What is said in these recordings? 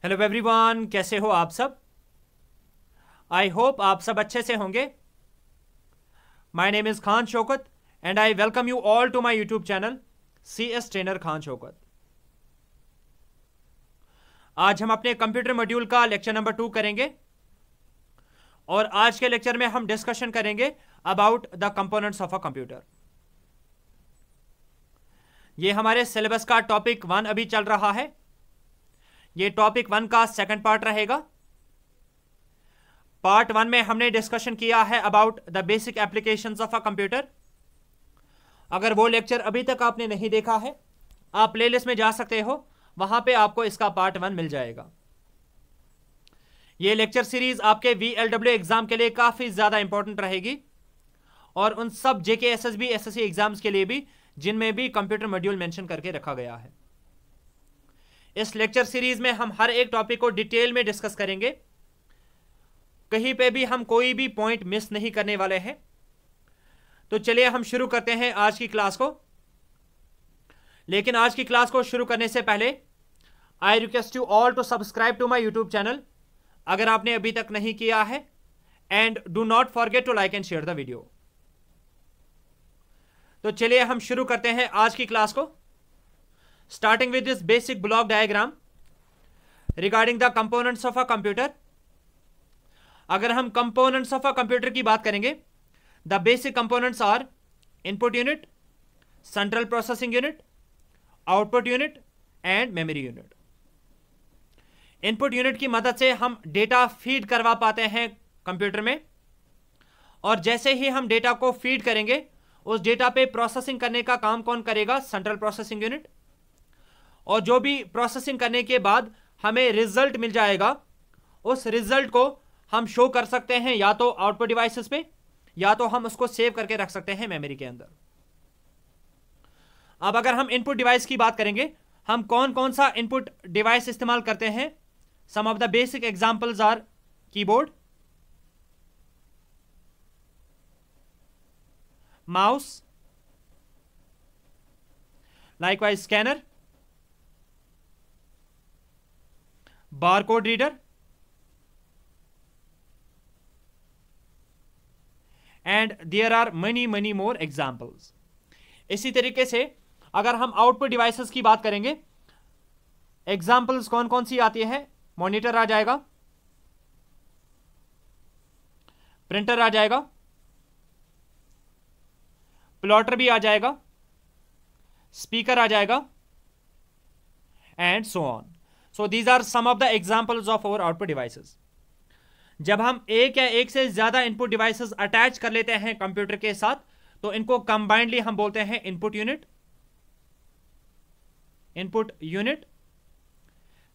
Hello everyone, कैसे हो आप सब। आई होप आप सब अच्छे से होंगे। My name is Khan Shaukat and I welcome you all to my YouTube channel CS trainer Khan Shaukat. आज हम अपने कंप्यूटर मॉड्यूल का लेक्चर नंबर 2 करेंगे और आज के लेक्चर में हम डिस्कशन करेंगे about the components of a computer. ये हमारे सिलेबस का टॉपिक 1 अभी चल रहा है। ये टॉपिक 1 का सेकंड पार्ट रहेगा। पार्ट 1 में हमने डिस्कशन किया है about the basic applications of a computer. अगर वो लेक्चर अभी तक आपने नहीं देखा है, आप प्लेलिस्ट में जा सकते हो, वहां पे आपको इसका पार्ट 1 मिल जाएगा। ये लेक्चर सीरीज आपके VLW एग्जाम के लिए काफी ज्यादा इंपॉर्टेंट रहेगी और उन सब JK SSB SSC एग्जाम्स के लिए भी जिनमें भी कंप्यूटर मॉड्यूल मेंशन करके रखा गया है। इस लेक्चर सीरीज में हम हर एक टॉपिक को डिटेल में डिस्कस करेंगे। कहीं पे भी हम कोई भी पॉइंट मिस नहीं करने वाले हैं। तो चलिए हम शुरू करते हैं आज की क्लास को। लेकिन आज की क्लास को शुरू करने से पहले I request you all to subscribe to my YouTube channel अगर आपने अभी तक नहीं किया है, and do not forget to like and share the video. तो चलिए हम शुरू करते हैं आज की क्लास को, starting with this basic block diagram regarding the components of a computer। अगर हम components of a computer की बात करेंगे, the basic components are input unit, central processing unit, output unit and memory unit। input unit की मदद से हम data feed करवा पाते हैं कंप्यूटर में, और जैसे ही हम डेटा को फीड करेंगे उस डेटा पे प्रोसेसिंग करने का काम कौन करेगा? Central processing unit. और जो भी प्रोसेसिंग करने के बाद हमें रिजल्ट मिल जाएगा, उस रिजल्ट को हम शो कर सकते हैं या तो आउटपुट डिवाइसेस पे, या तो हम उसको सेव करके रख सकते हैं मेमोरी के अंदर। अब अगर हम इनपुट डिवाइस की बात करेंगे, हम कौन कौन सा इनपुट डिवाइस इस्तेमाल करते हैं? Some of the basic examples are keyboard, mouse, likewise scanner, barcode reader and there are many more examples. इसी तरीके से अगर हम आउटपुट डिवाइसेस की बात करेंगे, एग्जाम्पल्स कौन कौन सी आती है? मॉनिटर आ जाएगा, प्रिंटर आ जाएगा, प्लॉटर भी आ जाएगा, स्पीकर आ जाएगा and so on. So these are some of the examples of our output devices। जब हम एक या एक से ज्यादा इनपुट डिवाइसेस अटैच कर लेते हैं कंप्यूटर के साथ, तो इनको कंबाइंडली हम बोलते हैं input unit. Input unit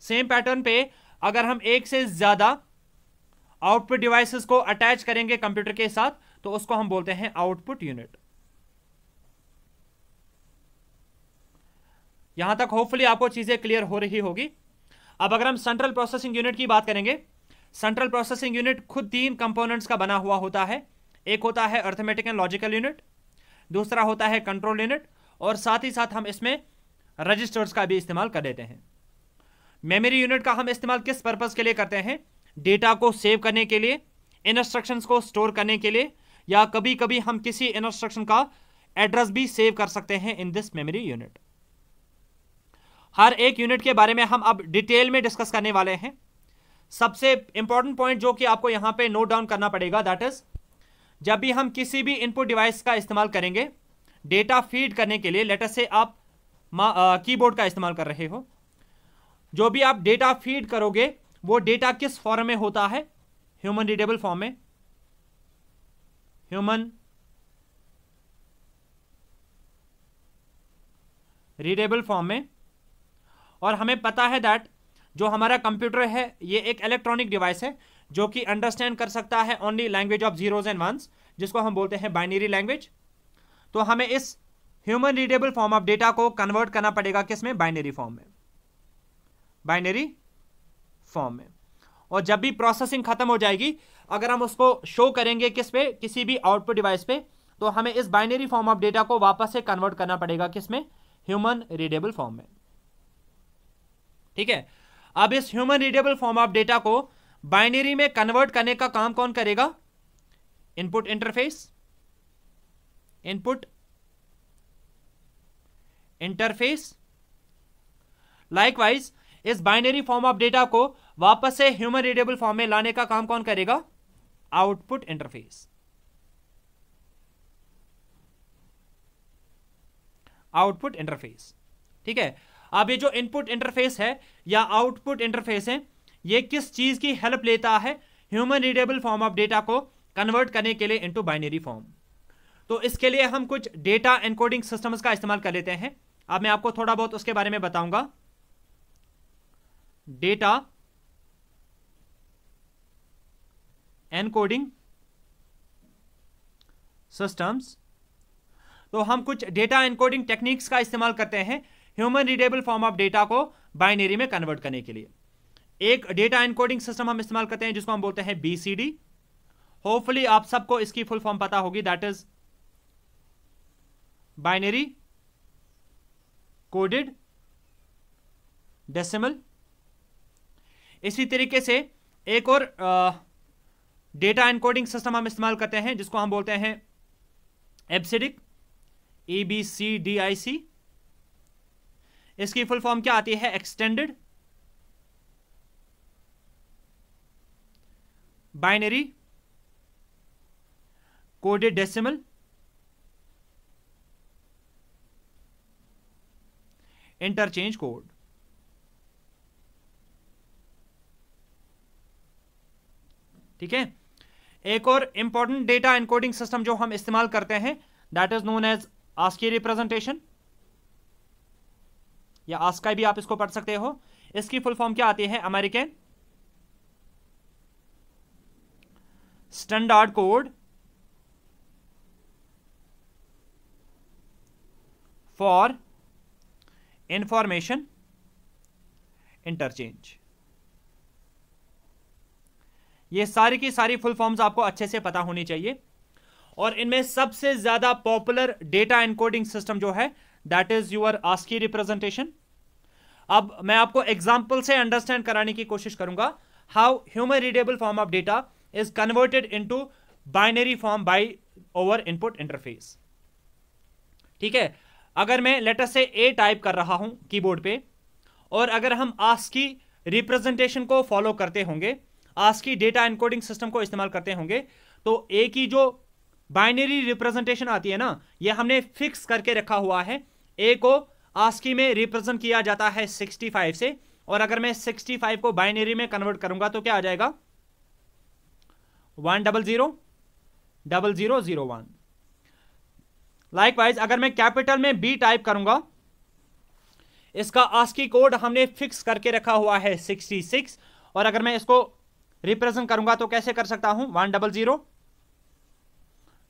same pattern पे अगर हम एक से ज्यादा आउटपुट डिवाइसेस को अटैच करेंगे कंप्यूटर के साथ, तो उसको हम बोलते हैं आउटपुट यूनिट। यहां तक होपफुली आपको चीजें क्लियर हो रही होगी। अब अगर हम सेंट्रल प्रोसेसिंग यूनिट की बात करेंगे, सेंट्रल प्रोसेसिंग यूनिट खुद 3 कंपोनेंट्स का बना हुआ होता है। एक होता है अर्थमेटिक एंड लॉजिकल यूनिट, दूसरा होता है कंट्रोल यूनिट, और साथ ही साथ हम इसमें रजिस्टर्स का भी इस्तेमाल कर देते हैं। मेमोरी यूनिट का हम इस्तेमाल किस पर्पस के लिए करते हैं? डेटा को सेव करने के लिए, इंस्ट्रक्शंस को स्टोर करने के लिए, या कभी कभी हम किसी इंस्ट्रक्शन का एड्रेस भी सेव कर सकते हैं इन दिस मेमोरी यूनिट। हर एक यूनिट के बारे में हम अब डिटेल में डिस्कस करने वाले हैं। सबसे इंपॉर्टेंट पॉइंट जो कि आपको यहां पे नोट डाउन करना पड़ेगा, दैट इज जब भी हम किसी भी इनपुट डिवाइस का इस्तेमाल करेंगे डेटा फीड करने के लिए, लेट अस से आप कीबोर्ड का इस्तेमाल कर रहे हो, जो भी आप डेटा फीड करोगे वो डेटा किस फॉर्म में होता है? ह्यूमन रीडेबल फॉर्म में। ह्यूमन रीडेबल फॉर्म में। और हमें पता है दैट जो हमारा कंप्यूटर है ये एक इलेक्ट्रॉनिक डिवाइस है जो कि अंडरस्टैंड कर सकता है only language of zeros and ones, जिसको हम बोलते हैं बाइनरी लैंग्वेज। तो हमें इस human readable form of data को कन्वर्ट करना पड़ेगा किसमें? बाइनरी फॉर्म में। बाइनरी फॉर्म में। और जब भी प्रोसेसिंग खत्म हो जाएगी, अगर हम उसको शो करेंगे किस पे? किसी भी आउटपुट डिवाइस पे, तो हमें इस बाइनरी फॉर्म ऑफ डेटा को वापस से कन्वर्ट करना पड़ेगा किसमें? ह्यूमन रीडेबल फॉर्म में। ठीक है। अब इस human readable form of data को बाइनरी में कन्वर्ट करने का काम कौन करेगा? Input interface. Input interface. Likewise इस बाइनरी फॉर्म ऑफ डेटा को वापस से ह्यूमन रीडेबल फॉर्म में लाने का काम कौन करेगा? Output interface. Output interface. ठीक है, अब ये जो इनपुट इंटरफेस है या आउटपुट इंटरफेस है, ये किस चीज की हेल्प लेता है? Human readable form of data को कन्वर्ट करने के लिए इनटू बाइनरी फॉर्म। तो इसके लिए हम कुछ डेटा एनकोडिंग सिस्टम्स का इस्तेमाल कर लेते हैं। अब मैं आपको थोड़ा बहुत उसके बारे में बताऊंगा। डेटा एनकोडिंग सिस्टम्स, तो हम कुछ डेटा एनकोडिंग टेक्निक्स का इस्तेमाल करते हैं human readable form of data को बाइनरी में कन्वर्ट करने के लिए। एक डेटा एनकोडिंग सिस्टम हम इस्तेमाल करते हैं जिसको हम बोलते हैं BCD। होपफुली आप सबको इसकी फुल फॉर्म पता होगी, that is binary coded decimal. इसी तरीके से एक और डेटा एनकोडिंग सिस्टम हम इस्तेमाल करते हैं जिसको हम बोलते हैं एब्सिडिक, EBCDIC। इसकी फुल फॉर्म क्या आती है? Extended binary coded decimal interchange code. ठीक है, एक और इंपॉर्टेंट डेटा एनकोडिंग सिस्टम जो हम इस्तेमाल करते हैं that is known as ASCII representation, या ASCII भी आप इसको पढ़ सकते हो। इसकी फुल फॉर्म क्या आती है? American standard code for information interchange. ये सारी की सारी फुल फॉर्म्स आपको अच्छे से पता होनी चाहिए। और इनमें सबसे ज्यादा पॉपुलर डेटा एनकोडिंग सिस्टम जो है that is your ASCII representation. अब मैं आपको एग्जांपल से अंडरस्टैंड कराने की कोशिश करूंगा how human readable form of data is converted into binary form by over input interface. ठीक है, अगर मैं लेटर से A टाइप कर रहा हूं कीबोर्ड पे, और अगर हम ASCII रिप्रेजेंटेशन को फॉलो करते होंगे, ASCII डेटा एनकोडिंग सिस्टम को इस्तेमाल करते होंगे, तो A की जो बाइनरी रिप्रेजेंटेशन आती है ना, ये हमने फिक्स करके रखा हुआ है। A को ASCII में रिप्रेजेंट किया जाता है 65 से, और अगर मैं 65 को बाइनरी में कन्वर्ट करूंगा तो क्या आ जाएगा? 1000001। लाइकवाइज अगर मैं कैपिटल में B टाइप करूंगा, इसका ASCII कोड हमने फिक्स करके रखा हुआ है 66, और अगर मैं इसको रिप्रेजेंट करूंगा तो कैसे कर सकता हूं?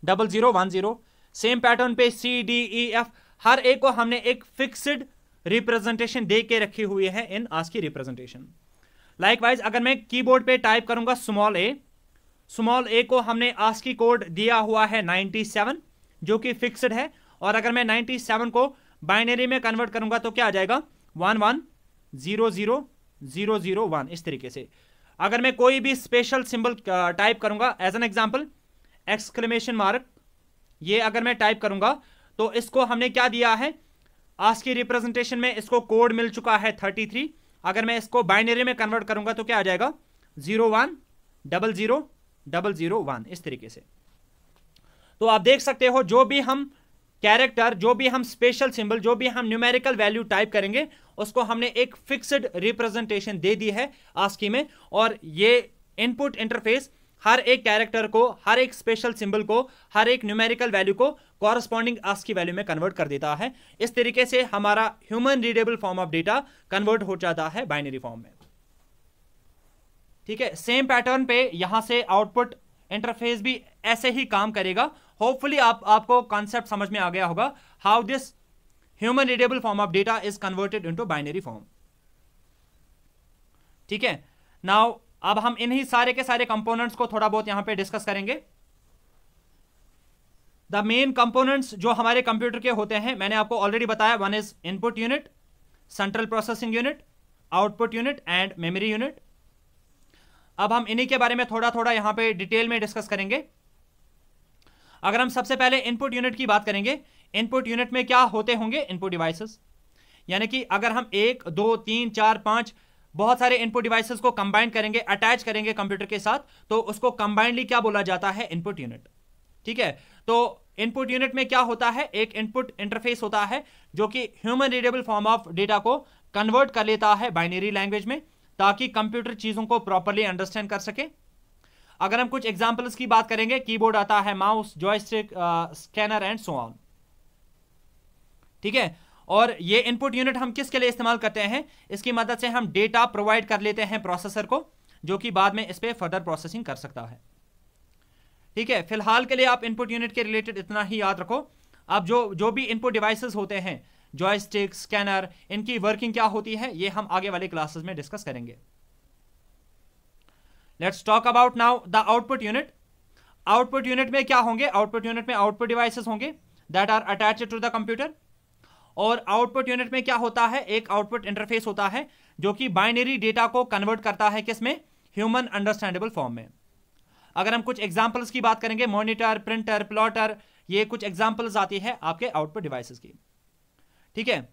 1000010। सेम पैटर्न पे CDEF, हर एक को हमने एक फिक्स्ड रिप्रेजेंटेशन दे के रखी हुई है इन ASCII रिप्रेजेंटेशन। लाइकवाइज अगर मैं कीबोर्ड पे टाइप करूंगा स्मॉल a को हमने ASCII कोड दिया हुआ है 97 जो कि फिक्स्ड है, और अगर मैं 97 को बाइनरी में कन्वर्ट करूंगा तो क्या आ जाएगा? 1100001। इस तरीके से अगर मैं कोई भी स्पेशल सिंबल टाइप करूंगा, as an example exclamation mark, ये अगर मैं टाइप करूंगा तो इसको हमने क्या दिया है? ASCII रिप्रेजेंटेशन में इसको कोड मिल चुका है 33। अगर मैं इसको बाइनरी में कन्वर्ट करूंगा तो क्या आ जाएगा? 0100001। इस तरीके से। तो आप देख सकते हो जो भी हम कैरेक्टर, जो भी हम स्पेशल सिंबल, जो भी हम न्यूमेरिकल वैल्यू टाइप करेंगे उसको हमने एक फिक्स्ड रिप्रेजेंटेशन दे दी है ASCII में, और ये इनपुट इंटरफेस हर एक कैरेक्टर को, हर एक स्पेशल सिंबल को, हर एक न्यूमेरिकल वैल्यू को कॉरस्पॉन्डिंग ASCII वैल्यू में कन्वर्ट कर देता है। इस तरीके से हमारा human readable form of data convert हो जाता है बाइनरी फॉर्म में। ठीक है, सेम पैटर्न पे यहां से आउटपुट इंटरफेस भी ऐसे ही काम करेगा। होपफुली आपको कॉन्सेप्ट समझ में आ गया होगा how this human readable form of data is converted into binary form. ठीक है, नाउ अब हम इन्हीं सारे के सारे कंपोनेंट्स को थोड़ा बहुत यहां पे डिस्कस करेंगे। द मेन कंपोनेंट्स जो हमारे कंप्यूटर के होते हैं मैंने आपको ऑलरेडी बताया, one is input unit, central processing unit, output unit and memory unit. अब हम इन्हीं के बारे में थोड़ा थोड़ा यहां पे डिटेल में डिस्कस करेंगे। अगर हम सबसे पहले इनपुट यूनिट की बात करेंगे, इनपुट यूनिट में क्या होते होंगे? इनपुट डिवाइसेस, यानी कि अगर हम 1 2 3 4 5 बहुत सारे इनपुट डिवाइसेस को कंबाइन करेंगे, अटैच करेंगे कंप्यूटर के साथ, तो उसको कंबाइनली क्या बोला जाता है? Input unit. ठीक है, तो इनपुट यूनिट में क्या होता है? एक इनपुट इंटरफेस होता है जो कि human readable form of data को कन्वर्ट कर लेता है बाइनरी लैंग्वेज में, ताकि कंप्यूटर चीजों को प्रॉपर्ली अंडरस्टैंड कर सके। अगर हम कुछ एग्जांपल्स की बात करेंगे, कीबोर्ड आता है, mouse, joystick, scanner and so on. ठीक है, और ये इनपुट यूनिट हम किसके लिए इस्तेमाल करते हैं? इसकी मदद से हम डेटा प्रोवाइड कर लेते हैं प्रोसेसर को, जो कि बाद में इस पे फर्दर प्रोसेसिंग कर सकता है। ठीक है, फिलहाल के लिए आप इनपुट यूनिट के रिलेटेड इतना ही याद रखो। अब जो भी इनपुट डिवाइसेस होते हैं, जॉयस्टिक, स्कैनर, इनकी वर्किंग क्या होती है, ये हम आगे वाले क्लासेस में डिस्कस करेंगे। Let's talk about now the output unit. Output unit में क्या होंगे? आउटपुट यूनिट में आउटपुट डिवाइसेस होंगे that are attached to the computer. और आउटपुट यूनिट में क्या होता है? एक आउटपुट इंटरफेस होता है जो कि बाइनरी डेटा को कन्वर्ट करता है, किसमें? ह्यूमन अंडरस्टैंडेबल फॉर्म में। अगर हम कुछ एग्जांपल्स की बात करेंगे, मॉनिटर, प्रिंटर, प्लॉटर, ये कुछ एग्जांपल्स आती है आपके आउटपुट डिवाइसेस की। ठीक है,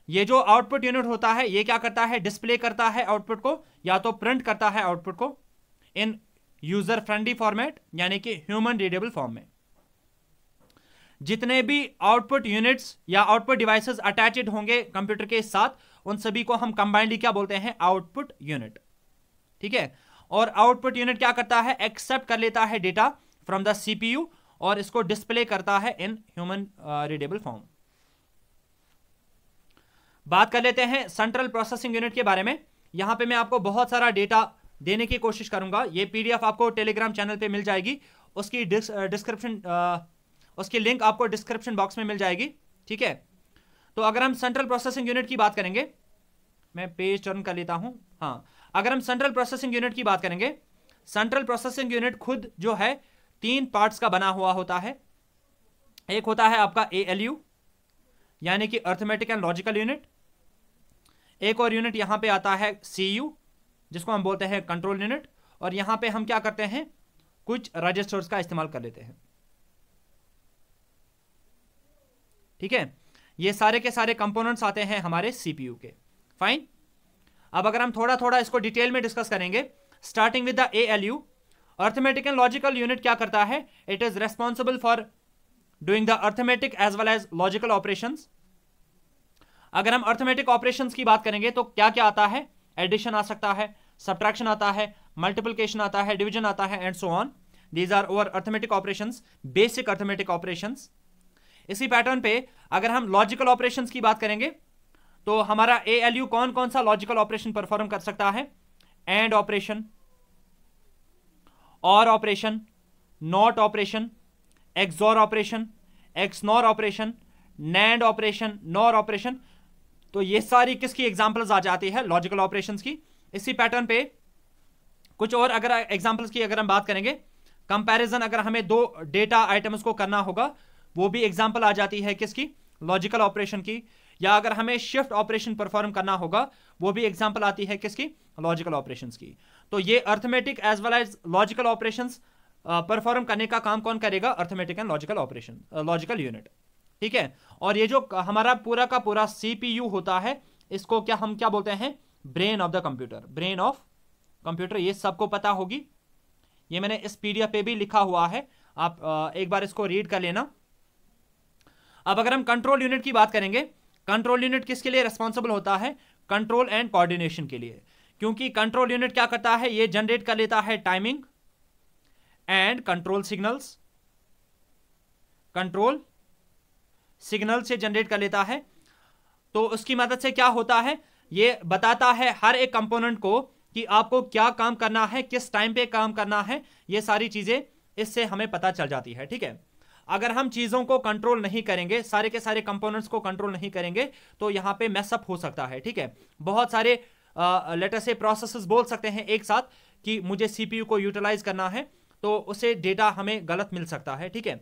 ये जो आउटपुट यूनिट होता है, ये क्या करता है? डिस्प्ले करता है आउटपुट को, या तो प्रिंट करता है आउटपुट को इन यूजर फ्रेंडली फॉर्मेट, यानी कि ह्यूमन रीडेबल फॉर्म में। जितने भी आउटपुट यूनिट्स या आउटपुट डिवाइसेस अटैच्ड होंगे कंप्यूटर के साथ, उन सभी को हम कंबाइनली क्या बोलते हैं? Output unit. ठीक है, और आउटपुट यूनिट क्या करता है? एक्सेप्ट कर लेता है डेटा फ्रॉम द सीपीयू और इसको डिस्प्ले करता है इन ह्यूमन रीडेबल फॉर्म। बात कर लेते हैं सेंट्रल प्रोसेसिंग यूनिट के बारे में। यहां पे मैं आपको बहुत सारा डेटा देने की कोशिश करूंगा। ये पीडीएफ आपको टेलीग्राम चैनल पे मिल जाएगी, उसकी उसकी लिंक आपको डिस्क्रिप्शन बॉक्स में मिल जाएगी। ठीक है, तो अगर हम सेंट्रल प्रोसेसिंग यूनिट की बात करेंगे, मैं पेज टर्न कर लेता हूं। हाँ, अगर हम सेंट्रल प्रोसेसिंग यूनिट की बात करेंगे, सेंट्रल प्रोसेसिंग यूनिट खुद जो है 3 पार्ट्स का बना हुआ होता है। एक होता है आपका ALU, यानी कि अर्थमेटिक एंड लॉजिकल यूनिट। एक और यूनिट यहां पे आता है CU, जिसको हम बोलते हैं कंट्रोल यूनिट। और यहां पे हम क्या करते हैं? कुछ रजिस्टर्स का इस्तेमाल कर लेते हैं। ठीक है, ये सारे के सारे कंपोनेंट्स आते हैं हमारे CPU के। फाइन, अब अगर हम थोड़ा थोड़ा इसको डिटेल में डिस्कस करेंगे, starting with the ALU, arithmetic and logical unit क्या करता है? It is responsible for doing the arithmetic as well as logical operations. अगर हम अर्थमेटिक ऑपरेशंस की बात करेंगे तो क्या क्या आता है? एडिशन आ सकता है, सब्ट्रैक्शन आता है, मल्टीप्लिकेशन आता है, डिवीजन आता है and so on. These are over arithmetic operations, basic arithmetic operations. इसी पैटर्न पे अगर हम लॉजिकल ऑपरेशंस की बात करेंगे तो हमारा ALU कौन कौन सा लॉजिकल ऑपरेशन परफॉर्म कर सकता है? एंड ऑपरेशन, और operation, not operation, XOR operation, XNOR operation, NAND operation, nor operation. तो ये सारी किसकी एग्जांपल्स आ जाती है? लॉजिकल ऑपरेशंस की। इसी पैटर्न पे कुछ और अगर एग्जांपल्स की अगर हम बात करेंगे, कंपैरिजन, अगर हमें 2 डेटा आइटम्स को करना होगा, वो भी एग्जांपल आ जाती है किसकी? लॉजिकल ऑपरेशन की। या अगर हमें शिफ्ट ऑपरेशन परफॉर्म करना होगा, वो भी एग्जांपल आती है किसकी? लॉजिकल ऑपरेशंस की। तो ये arithmetic as well as logical operations perform करने का काम कौन करेगा? Arithmetic and logical operation, logical unit. ठीक है, और ये जो हमारा पूरा का पूरा CPU होता है, इसको क्या हम क्या बोलते हैं? Brain of the computer, brain of computer. ये सबको पता होगी, ये मैंने इस PDF पे भी लिखा हुआ है, आप एक बार इसको रीड कर लेना। अब अगर हम कंट्रोल यूनिट की बात करेंगे, कंट्रोल यूनिट किसके लिए रिस्पॉन्सिबल होता है? कंट्रोल एंड कोऑर्डिनेशन के लिए। क्योंकि कंट्रोल यूनिट क्या करता है? ये जनरेट कर लेता है timing and control signals, control signal से जनरेट कर लेता है। तो उसकी मदद से क्या होता है? ये बताता है हर एक कंपोनेंट को कि आपको क्या काम करना है, किस टाइम पे काम करना है। ये सारी चीजें इससे हमें पता चल जाती है। ठीक है, अगर हम चीजों को कंट्रोल नहीं करेंगे, सारे के सारे कंपोनेंट्स को कंट्रोल नहीं करेंगे, तो यहां पे मैसअप हो सकता है। ठीक है, बहुत सारे लेटर से प्रोसेसेस बोल सकते हैं एक साथ कि मुझे CPU को यूटिलाइज करना है, तो उसे डेटा हमें गलत मिल सकता है। ठीक है,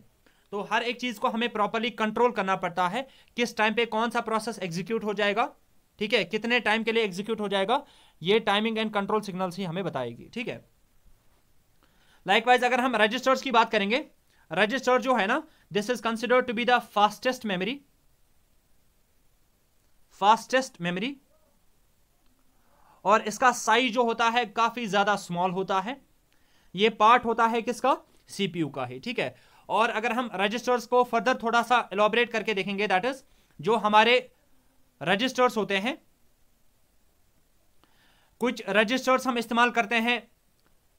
तो हर एक चीज को हमें प्रॉपर्ली कंट्रोल करना पड़ता है, किस टाइम पे कौन सा प्रोसेस एग्जीक्यूट हो जाएगा ठीक है, कितने टाइम के लिए एग्जीक्यूट हो जाएगा, ये टाइमिंग एंड कंट्रोल सिग्नल्स ही हमें बताएगी। ठीक है, लाइकवाइज अगर हम रजिस्टर्स की बात करेंगे, रजिस्टर जो है ना, this is considered to be the fastest memory, और इसका साइज जो होता है काफी ज्यादा स्मॉल होता है। ये पार्ट होता है किसका, सीपीयू का ही। ठीक है, और अगर हम रजिस्टर्स को फर्दर थोड़ा सा एलॉबरेट करके देखेंगे, दैट इज जो हमारे रजिस्टर्स होते हैं, कुछ रजिस्टर्स हम इस्तेमाल करते हैं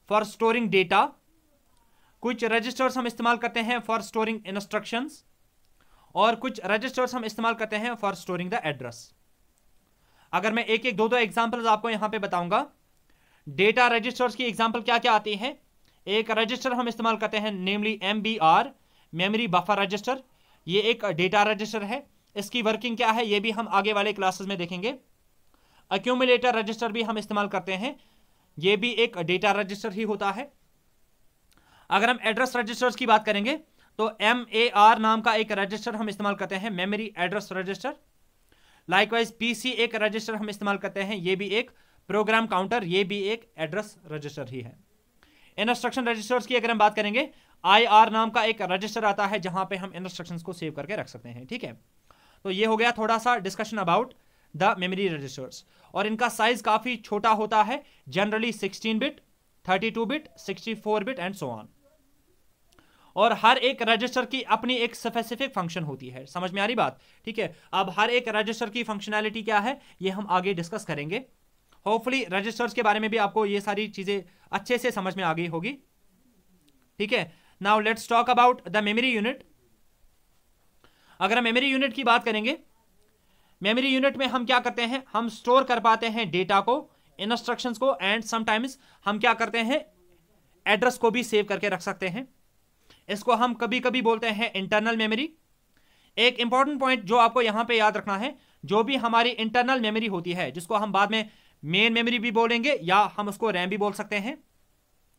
फॉर स्टोरिंग डेटा, कुछ रजिस्टर्स हम इस्तेमाल करते हैं फॉर स्टोरिंग इंस्ट्रक्शंस, और कुछ रजिस्टर्स हम इस्तेमाल करते हैं फॉर स्टोरिंग द एड्रेस। अगर मैं एक एक दो एग्जांपल्स आपको यहां पे बताऊंगा, डेटा रजिस्टर्स की एग्जांपल क्या क्या आती है। एक रजिस्टर हम इस्तेमाल करते हैं नेमली MBR, मेमोरी बफर रजिस्टर, ये एक डेटा रजिस्टर है। इसकी वर्किंग क्या है ये भी हम आगे वाले क्लासेस में देखेंगे। एक्यूमुलेटर रजिस्टर भी हम इस्तेमाल करते हैं, ये भी एक डेटा रजिस्टर ही होता है। अगर हम एड्रेस रजिस्टर्स की बात करेंगे तो MAR नाम का एक रजिस्टर हम इस्तेमाल करते हैं, memory address register. Likewise PC एक रजिस्टर हम इस्तेमाल करते हैं, ये भी एक प्रोग्राम काउंटर, ये भी एक एड्रेस रजिस्टर ही है। इंस्ट्रक्शन रजिस्टर्स की अगर हम बात करेंगे, IR नाम का एक रजिस्टर आता है जहां पे हम इंस्ट्रक्शंस को सेव करके रख सकते हैं। ठीक है, तो ये हो गया थोड़ा सा discussion about the memory registers, और इनका साइज काफी छोटा होता है, generally 16 bit, 32 bit, 64 bit and so on. और हर एक रजिस्टर की अपनी एक स्पेसिफिक फंक्शन होती है। समझ में आ रही बात? ठीक है, अब हर एक रजिस्टर की फंक्शनैलिटी क्या है ये हम आगे डिस्कस करेंगे। होपफुली रजिस्टर्स के बारे में भी आपको ये सारी चीजें अच्छे से समझ में आ गई होगी। ठीक है, now let's talk about the memory unit. अगर हम मेमोरी यूनिट की बात करेंगे, मेमोरी यूनिट में हम क्या करते हैं, हम स्टोर कर पाते हैं डेटा को, इंस्ट्रक्शंस को, एंड समटाइम्स हम क्या करते हैं, एड्रेस को भी सेव करके रख सकते हैं। इसको हम कभी कभी बोलते हैं इंटरनल मेमोरी। एक इंपॉर्टेंट पॉइंट जो आपको यहां पे याद रखना है, जो भी हमारी इंटरनल मेमोरी होती है, जिसको हम बाद में मेन मेमोरी भी बोलेंगे, या हम उसको रैम भी बोल सकते हैं,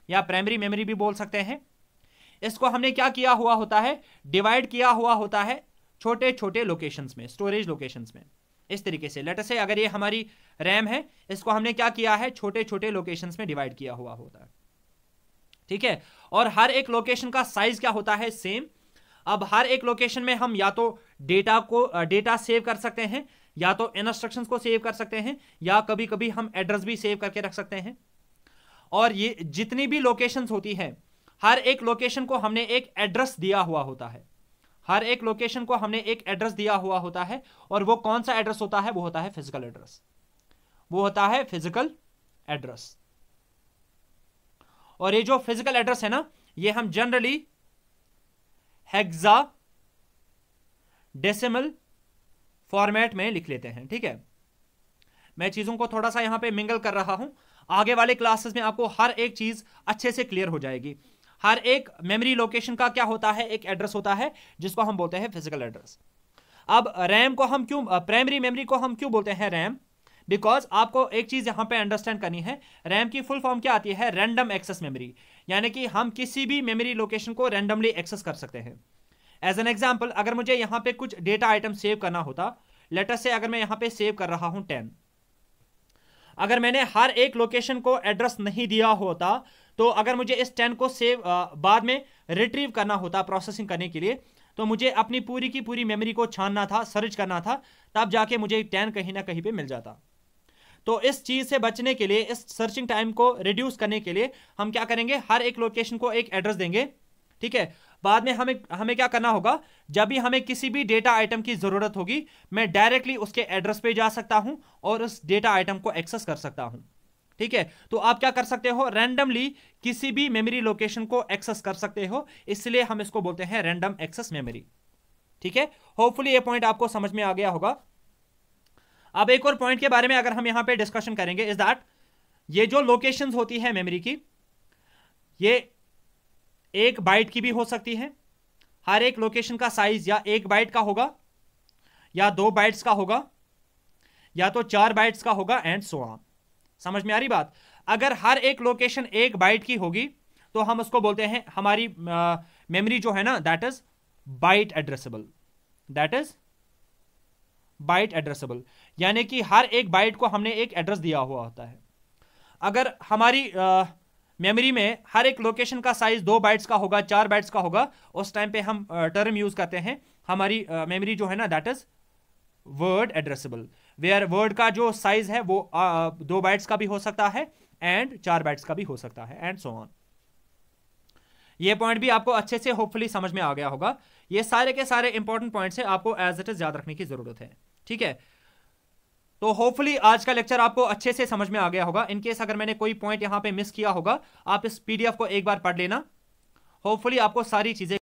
या प्राइमरी मेमोरी भी बोल सकते हैं, इसको हमने क्या किया हुआ होता है, डिवाइड किया हुआ होता है छोटे छोटे लोकेशंस में, स्टोरेज लोकेशंस में। इस तरीके से लेट अस से अगर ये हमारी रैम है, इसको हमने क्या किया है, छोटे छोटे लोकेशंस में डिवाइड किया हुआ होता है। ठीक है, और हर एक लोकेशन का साइज क्या होता है, सेम। अब हर एक लोकेशन में हम या तो डेटा सेव कर सकते हैं, या तो इंस्ट्रक्शंस को सेव कर सकते हैं, या कभी कभी हम एड्रेस भी सेव करके रख सकते हैं। और ये जितनी भी लोकेशंस होती है, हर एक लोकेशन को हमने एक एड्रेस दिया हुआ होता है, हर एक लोकेशन को हमने एक एड्रेस दिया हुआ होता है। और वो कौन सा एड्रेस होता है, वो होता है फिजिकल एड्रेस, वो होता है फिजिकल एड्रेस। और ये जो फिजिकल एड्रेस है ना, ये हम जनरली हेक्सा डेसिमल फॉर्मेट में लिख लेते हैं। ठीक है, मैं चीजों को थोड़ा सा यहां पे मिंगल कर रहा हूं, आगे वाले क्लासेस में आपको हर एक चीज अच्छे से क्लियर हो जाएगी। हर एक मेमोरी लोकेशन का क्या होता है, एक एड्रेस होता है जिसको हम बोलते हैं फिजिकल एड्रेस। अब रैम को हम क्यों, प्राइमरी मेमोरी को हम क्यों बोलते हैं रैम, बिकॉज आपको एक चीज यहां पे अंडरस्टैंड करनी है, रैम की फुल फॉर्म क्या आती है, रैंडम एक्सेस मेमोरी, यानी कि हम किसी भी मेमोरी लोकेशन को रैंडमली एक्सेस कर सकते हैं। एज एन एग्जाम्पल, अगर मुझे यहां पे कुछ डेटा आइटम सेव करना होता, लेट अस से अगर मैं यहां पे सेव कर रहा हूं 10, अगर मैंने हर एक लोकेशन को एड्रेस नहीं दिया होता, तो अगर मुझे इस 10 को सेव बाद में रिट्रीव करना होता प्रोसेसिंग करने के लिए, तो मुझे अपनी पूरी की पूरी मेमोरी को छानना था, सर्च करना था, तब जाके मुझे 10 कहीं ना कहीं पे मिल जाता। तो इस चीज से बचने के लिए, इस सर्चिंग टाइम को रिड्यूस करने के लिए हम क्या करेंगे, हर एक लोकेशन को एक एड्रेस देंगे। ठीक है, बाद में हमें क्या करना होगा, जब भी हमें किसी भी डेटा आइटम की जरूरत होगी, मैं डायरेक्टली उसके एड्रेस पे जा सकता हूं और उस डेटा आइटम को एक्सेस कर सकता हूं। ठीक है, तो आप क्या कर सकते हो, रैंडमली किसी भी मेमोरी लोकेशन को एक्सेस कर सकते हो, इसलिए हम इसको बोलते हैं रैंडम एक्सेस मेमोरी। ठीक है, होपफुली ये पॉइंट आपको समझ में आ गया होगा। अब एक और पॉइंट के बारे में अगर हम यहां पे डिस्कशन करेंगे, इज दैट ये जो लोकेशंस होती है मेमोरी की, ये 1 बाइट की भी हो सकती है। हर एक लोकेशन का साइज या 1 बाइट का होगा, या 2 बाइट्स का होगा, या तो 4 बाइट्स का होगा, एंड सो ऑन। समझ में आ रही बात? अगर हर एक लोकेशन 1 बाइट की होगी, तो हम उसको बोलते हैं, हमारी मेमोरी जो है ना, that is byte addressable, that is byte addressable. यानी कि हर एक बाइट को हमने एक एड्रेस दिया हुआ होता है। अगर हमारी मेमोरी में हर एक लोकेशन का साइज 2 बाइट्स का होगा, 4 बाइट्स का होगा, उस टाइम पे हम टर्म यूज करते हैं, हमारी मेमोरी जो है ना that is word addressable, where word का जो साइज है वो 2 बाइट्स का भी हो सकता है एंड 4 बाइट्स का भी हो सकता है एंड सो ऑन। ये पॉइंट भी आपको अच्छे से होपफुली समझ में आ गया होगा। ये सारे के सारे इंपॉर्टेंट पॉइंट्स है, आपको एज इट इज याद रखने की जरूरत है। ठीक है, तो होपफुली आज का लेक्चर आपको अच्छे से समझ में आ गया होगा। इनकेस अगर मैंने कोई पॉइंट यहां पे मिस किया होगा, आप इस पीडीएफ को एक बार पढ़ लेना, होपफुली आपको सारी चीजें